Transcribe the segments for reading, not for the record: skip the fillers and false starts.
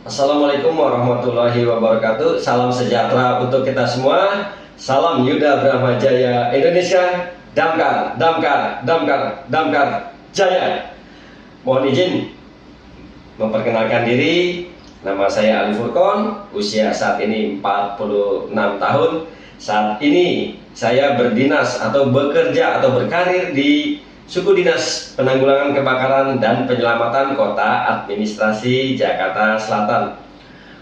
Assalamualaikum warahmatullahi wabarakatuh. Salam sejahtera untuk kita semua. Salam Yuda Brahmajaya Indonesia. Damkar, damkar, damkar, damkar jaya. Mohon izin memperkenalkan diri. Nama saya Ali Furqon. Usia saat ini 46 tahun. Saat ini saya berdinas atau bekerja atau berkarir di Suku Dinas Penanggulangan Kebakaran dan Penyelamatan Kota Administrasi Jakarta Selatan.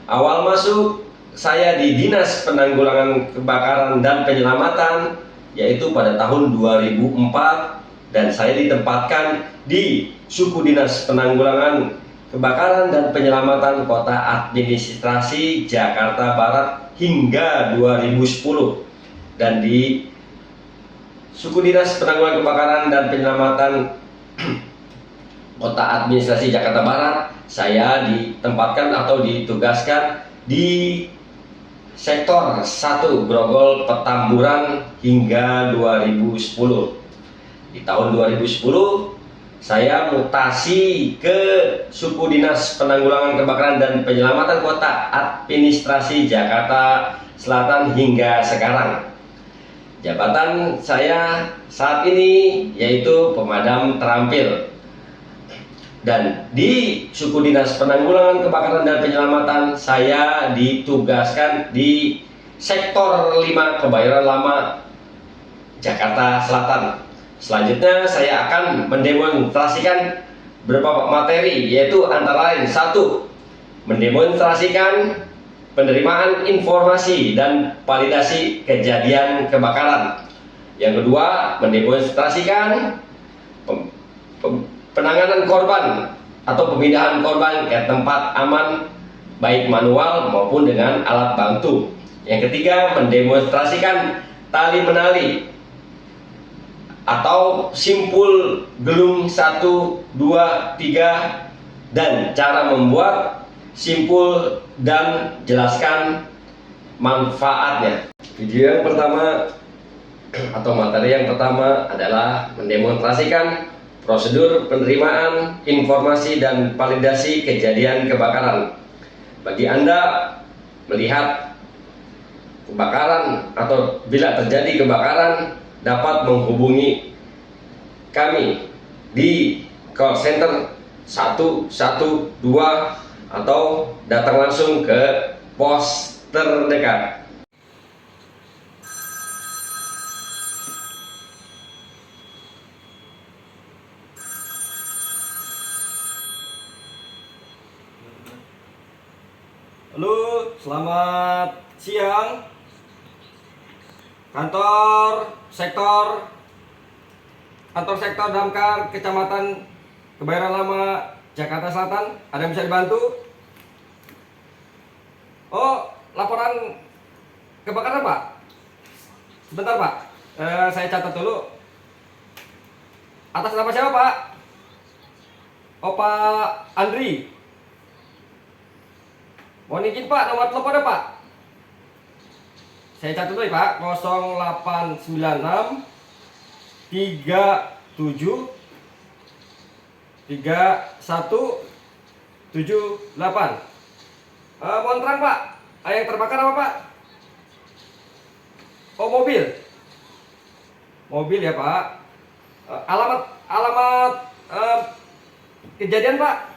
Awal masuk saya di Dinas Penanggulangan Kebakaran dan Penyelamatan yaitu pada tahun 2004, dan saya ditempatkan di Suku Dinas Penanggulangan Kebakaran dan Penyelamatan Kota Administrasi Jakarta Barat hingga 2010, dan di Suku Dinas Penanggulangan Kebakaran dan Penyelamatan Kota Administrasi Jakarta Barat saya ditempatkan atau ditugaskan di sektor 1 Grogol Petamburan hingga 2010. Di tahun 2010 saya mutasi ke Suku Dinas Penanggulangan Kebakaran dan Penyelamatan Kota Administrasi Jakarta Selatan hingga sekarang. Jabatan saya saat ini yaitu pemadam terampil. Dan di Suku Dinas Penanggulangan Kebakaran dan Penyelamatan saya ditugaskan di sektor 5 Kebayoran Lama Jakarta Selatan. Selanjutnya saya akan mendemonstrasikan beberapa materi, yaitu antara lain: 1. Mendemonstrasikan penerimaan informasi dan validasi kejadian kebakaran. Yang kedua, mendemonstrasikan penanganan korban atau pemindahan korban ke tempat aman baik manual maupun dengan alat bantu. Yang ketiga, mendemonstrasikan tali menali atau simpul gelung 1, 2, 3 dan cara membuat simpul dan jelaskan manfaatnya. Video yang pertama atau materi yang pertama adalah mendemonstrasikan prosedur penerimaan informasi dan validasi kejadian kebakaran. Bagi Anda melihat kebakaran atau bila terjadi kebakaran, dapat menghubungi kami di call center 112 atau datang langsung ke pos terdekat. Halo, selamat siang. Kantor sektor damkar Kecamatan Kebayoran Lama Jakarta Selatan, ada yang bisa dibantu? Oh, laporan kebakaran, Pak. Sebentar, Pak. Saya catat dulu. Atas nama siapa, Pak? Oh, Pak Andri. Mohon izin, Pak, nomor teleponnya, Pak. Saya catat dulu ya, Pak. 0896 37 3178. Mohon terang, Pak. Yang terbakar apa, Pak? Oh, mobil. Mobil ya, Pak. Alamat kejadian, Pak.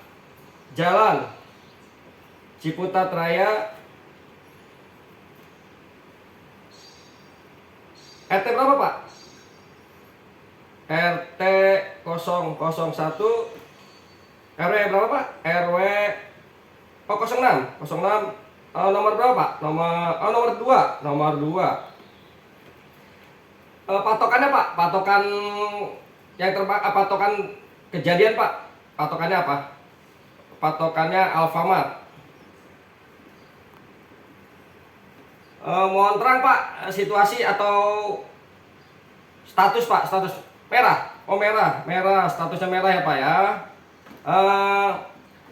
Jalan Ciputat Raya. RT berapa, Pak? RT 001. RW berapa, Pak? RW 06. Nomor berapa, Pak? Nomor 2. Patokannya, Pak? Patokan yang patokan kejadian, Pak. Patokannya apa? Patokannya Alfamart. Mohon terang, Pak, situasi atau status, Pak. Status merah. Oh, merah. Statusnya merah ya, Pak ya.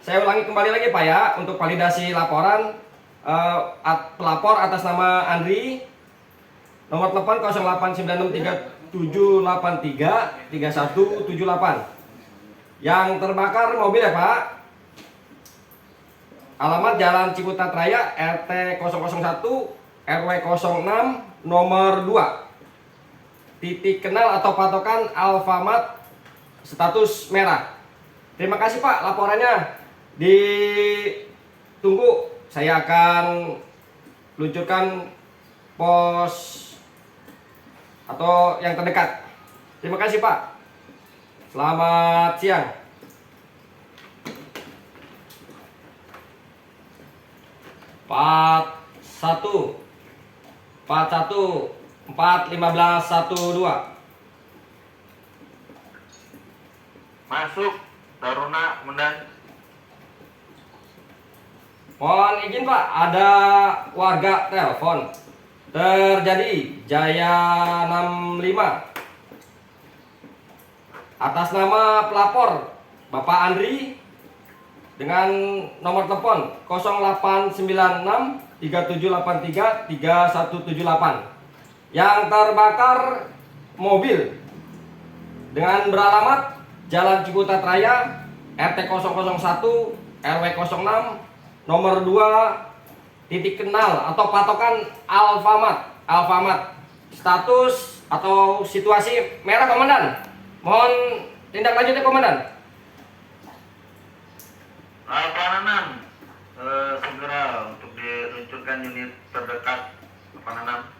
Saya ulangi kembali lagi, Pak ya, untuk validasi laporan. Pelapor atas nama Andri, nomor telepon 089637833178. Yang terbakar mobil ya, Pak. alamat Jalan Ciputat Raya, RT 001, RW 06, nomor 2. Titik kenal atau patokan Alfamart, status merah. Terima kasih Pak laporannya. Ditunggu, saya akan luncurkan pos atau yang terdekat. Terima kasih Pak. Selamat siang. Part 1 41512. Masuk, Taruna Mendan. Mohon izin Pak, ada warga telepon. Terjadi Jaya 65. Atas nama pelapor Bapak Andri dengan nomor telepon 0896 3783 3178 yang terbakar mobil dengan beralamat Jalan Ciputat Raya, RT 001, RW 06, nomor 2, titik kenal atau patokan Alfamart, status atau situasi merah Komandan. Mohon tindak lanjutnya Komandan. 86, segera untuk diluncurkan unit terdekat. 86.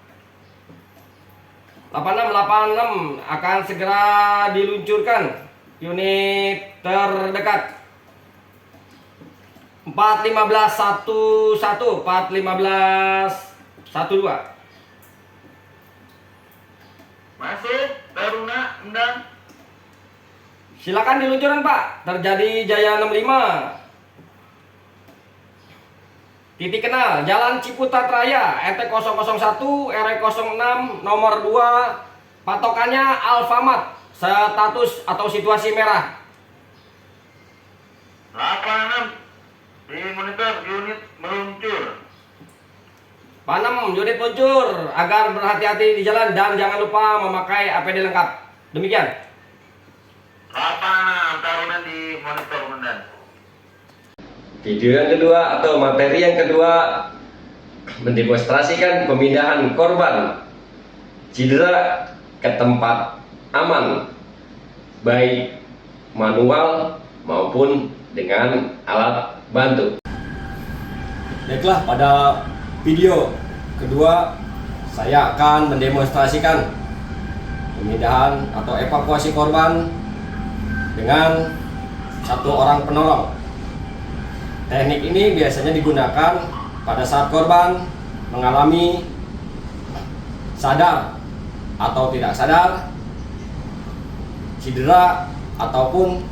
8686 akan segera diluncurkan unit terdekat. 41511 41512. Masuk, Taruna Mendan. Silakan diluncurkan Pak. Terjadi Jaya 65. Titik kenal Jalan Ciputat Raya, RT 001, RW 06, nomor 2, patokannya Alfamart, status atau situasi merah. 86, di monitor unit meluncur. 6 unit luncur agar berhati-hati di jalan dan jangan lupa memakai APD lengkap. Demikian. 86, Taruna di monitor Mendan. Video yang kedua atau materi yang kedua mendemonstrasikan pemindahan korban cedera ke tempat aman, baik manual maupun dengan alat bantu. Baiklah, pada video kedua saya akan mendemonstrasikan pemindahan atau evakuasi korban dengan satu orang penolong. Teknik ini biasanya digunakan pada saat korban mengalami sadar atau tidak sadar, cedera ataupun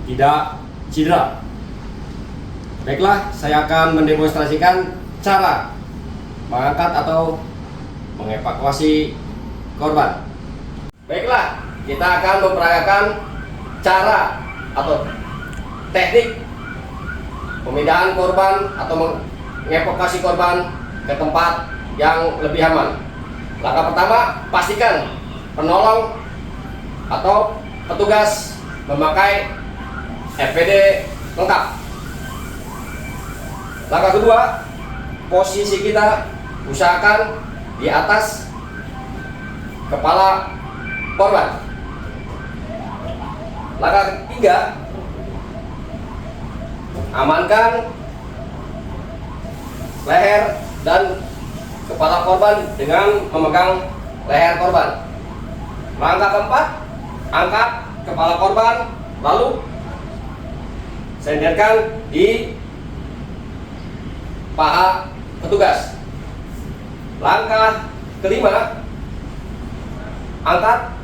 tidak cedera. Baiklah, saya akan mendemonstrasikan cara mengangkat atau mengevakuasi korban. Baiklah, kita akan memperagakan cara atau teknik pemindahan korban atau mengevakuasi korban ke tempat yang lebih aman. Langkah pertama, pastikan penolong atau petugas memakai APD lengkap. Langkah kedua, posisi kita usahakan di atas kepala korban. Langkah ketiga, amankan leher dan kepala korban dengan memegang leher korban. Langkah keempat, angkat kepala korban lalu senderkan di paha petugas. Langkah kelima, angkat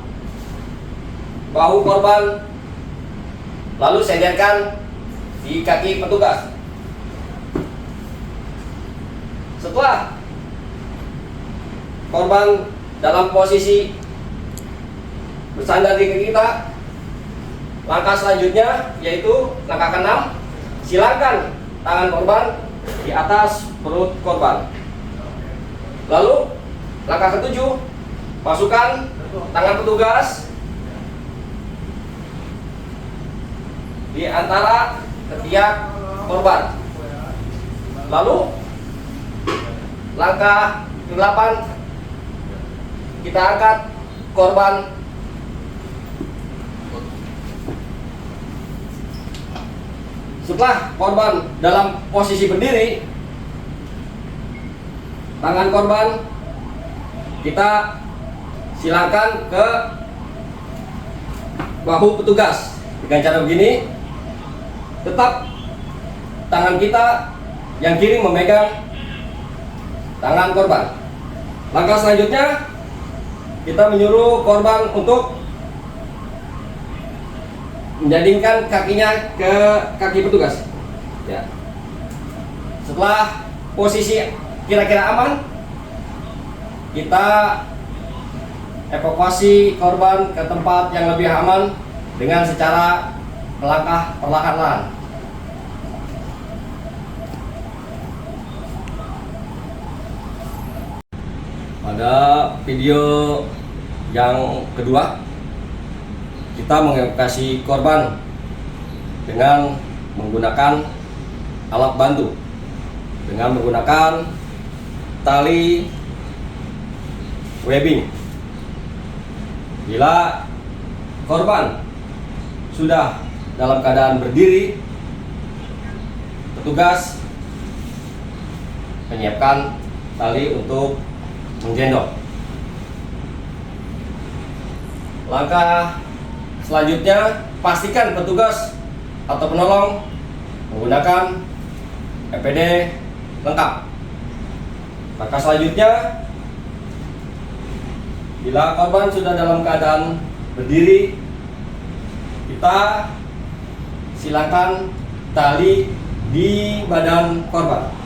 bahu korban lalu senderkan di kaki petugas. Setelah korban dalam posisi bersandar di kaki kita, langkah selanjutnya yaitu langkah ke-6, silakan tangan korban di atas perut korban. Lalu langkah ke-7, masukkan tangan petugas di antara ketiak korban. Lalu langkah ke-8, kita angkat korban setelah korban dalam posisi berdiri. Tangan korban kita silakan ke bahu petugas dengan cara begini. Tetap tangan kita yang kiri memegang tangan korban. Langkah selanjutnya, kita menyuruh korban untuk menjadikan kakinya ke kaki petugas. Ya. Setelah posisi kira-kira aman, kita evakuasi korban ke tempat yang lebih aman dengan secara melangkah perlahan-lahan. Pada video yang kedua, kita mengevakuasi korban dengan menggunakan alat bantu, dengan menggunakan tali webbing. Bila korban sudah dalam keadaan berdiri, petugas menyiapkan tali untuk menggendong. Langkah selanjutnya, pastikan petugas atau penolong menggunakan APD lengkap. Langkah selanjutnya, bila korban sudah dalam keadaan berdiri, kita silakan tali di badan korban.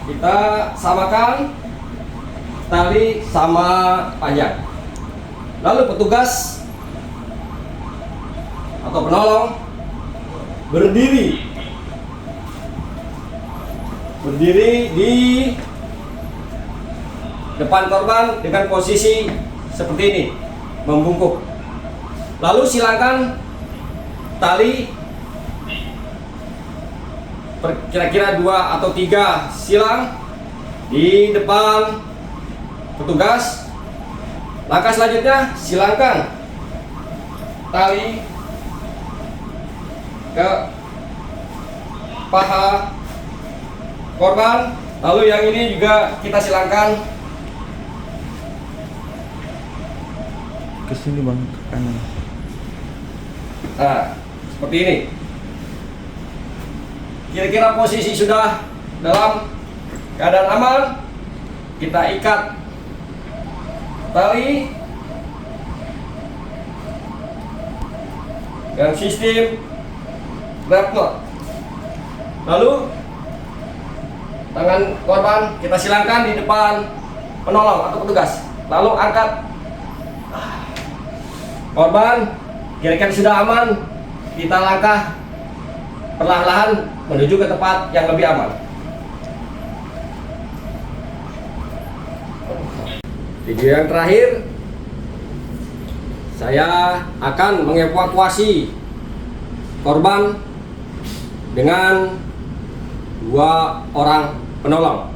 Kita samakan tali sama panjang. Lalu petugas atau penolong berdiri di depan korban dengan posisi seperti ini, membungkuk. Lalu silakan tali kira-kira 2 atau 3 silang di depan petugas. Langkah selanjutnya, silakan tali ke paha korban. Lalu yang ini juga kita silakan ke sini bang, ke kanan. Nah, seperti ini. Kira-kira posisi sudah dalam keadaan aman, kita ikat tali dengan sistem grab knot. Lalu tangan korban kita silangkan di depan penolong atau petugas. Lalu angkat korban, kira-kira sudah aman, kita langkah perlahan-lahan menuju ke tempat yang lebih aman. Video yang terakhir, saya akan mengevakuasi korban dengan 2 orang penolong.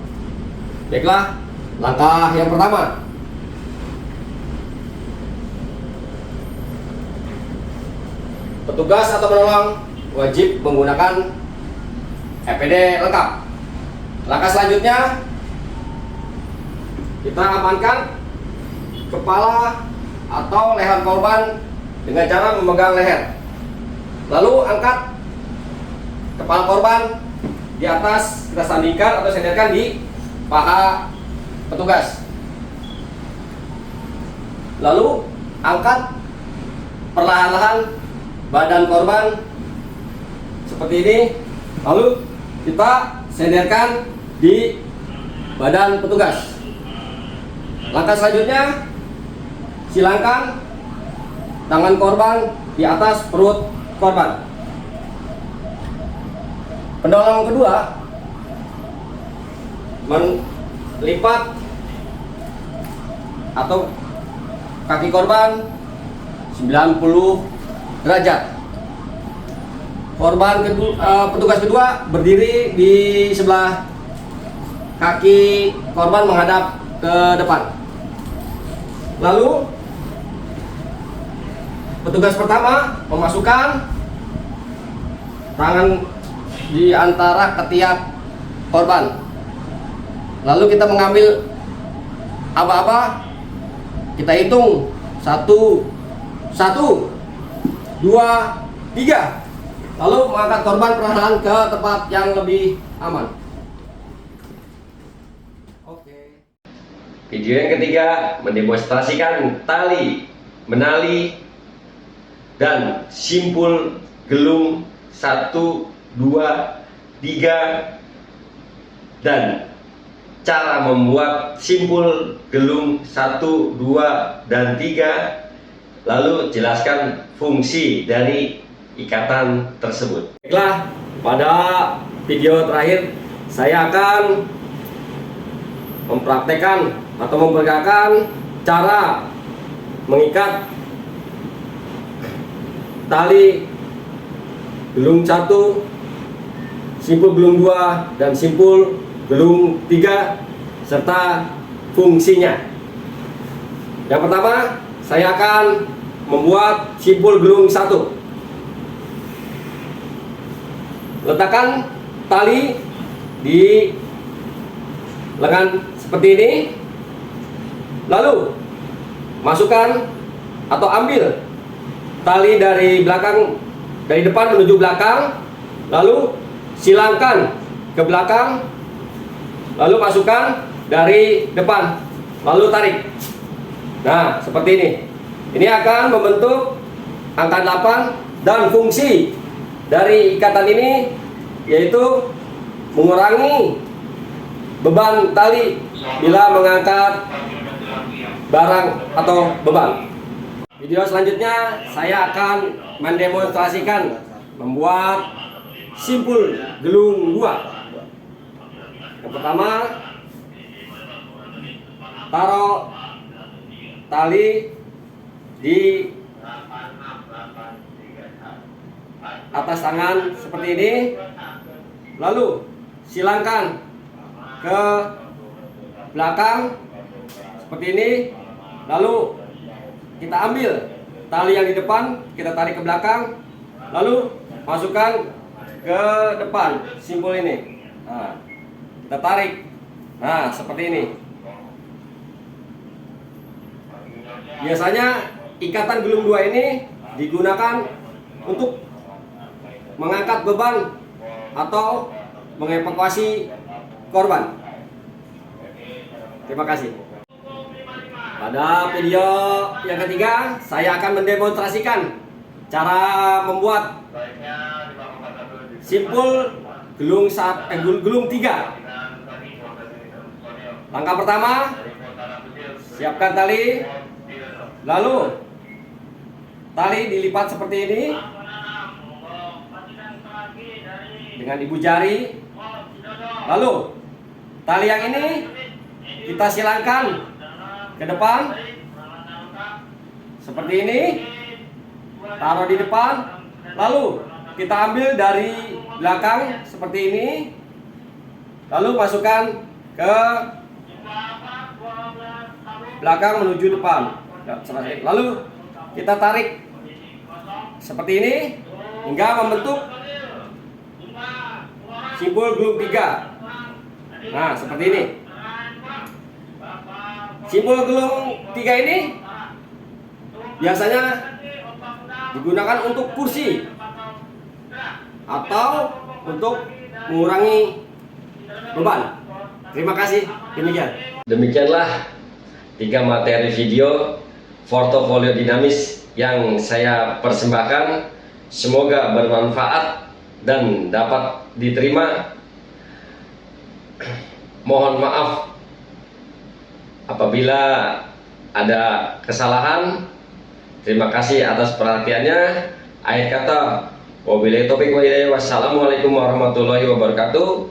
Baiklah, langkah yang pertama, petugas atau penolong wajib menggunakan APD lengkap. Langkah selanjutnya, kita amankan kepala atau leher korban dengan cara memegang leher. Lalu angkat kepala korban di atas, kita sandingkan atau sandarkan di paha petugas. Lalu angkat perlahan-lahan badan korban seperti ini. Lalu kita sandarkan di badan petugas. Langkah selanjutnya, silakan tangan korban di atas perut korban. Penolong kedua melipat atau kaki korban 90 derajat. Petugas kedua berdiri di sebelah kaki korban menghadap ke depan. Lalu petugas pertama memasukkan tangan di antara ketiak korban. Lalu kita mengambil aba-aba, kita hitung 1, 2, 3. Lalu mengangkat korban perlahan ke tempat yang lebih aman. Oke. Video yang ketiga mendemonstrasikan tali, menali, dan simpul gelung 1, 2, 3 dan cara membuat simpul gelung 1, 2, dan 3. Lalu jelaskan fungsi dari ikatan tersebut. Baiklah, pada video terakhir saya akan mempraktekkan atau memperagakan cara mengikat tali gelung 1, simpul gelung 2, dan simpul gelung 3 serta fungsinya. Yang pertama, saya akan membuat simpul gelung 1. Letakkan tali di lengan seperti ini. Lalu masukkan atau ambil tali dari belakang, dari depan menuju belakang. Lalu silangkan ke belakang. Lalu masukkan dari depan. Lalu tarik. Nah, seperti ini. Ini akan membentuk angka 8 dan fungsi dari ikatan ini yaitu mengurangi beban tali bila mengangkat barang atau beban. Video selanjutnya saya akan mendemonstrasikan membuat simpul gelung 2. Yang pertama, taruh tali di atas tangan seperti ini, lalu silangkan ke belakang seperti ini, lalu kita ambil tali yang di depan, kita tarik ke belakang, lalu masukkan ke depan simpul ini. Nah, kita tarik. Nah, seperti ini. Biasanya ikatan gelung 2 ini digunakan untuk mengangkat beban atau mengevakuasi korban. Terima kasih. Pada video yang ketiga, saya akan mendemonstrasikan cara membuat simpul gelung 3. Langkah pertama, siapkan tali, lalu tali dilipat seperti ini dengan ibu jari. Lalu tali yang ini kita silangkan ke depan seperti ini, taruh di depan, lalu kita ambil dari belakang seperti ini, lalu masukkan ke belakang menuju depan, lalu kita tarik seperti ini hingga membentuk simpul gelung 3. Nah, seperti ini. Simpul gelung 3 ini biasanya digunakan untuk kursi atau untuk mengurangi beban. Terima kasih. Demikianlah 3 materi video portofolio dinamis yang saya persembahkan. Semoga bermanfaat dan dapat diterima. Mohon maaf apabila ada kesalahan. Terima kasih atas perhatiannya. Akhir kata, wabillahi taufiq wa hidayah. Wassalamualaikum warahmatullahi wabarakatuh.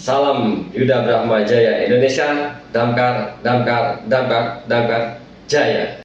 Salam Yuda Brahma Jaya Indonesia. Damkar, damkar, damkar, damkar, jaya.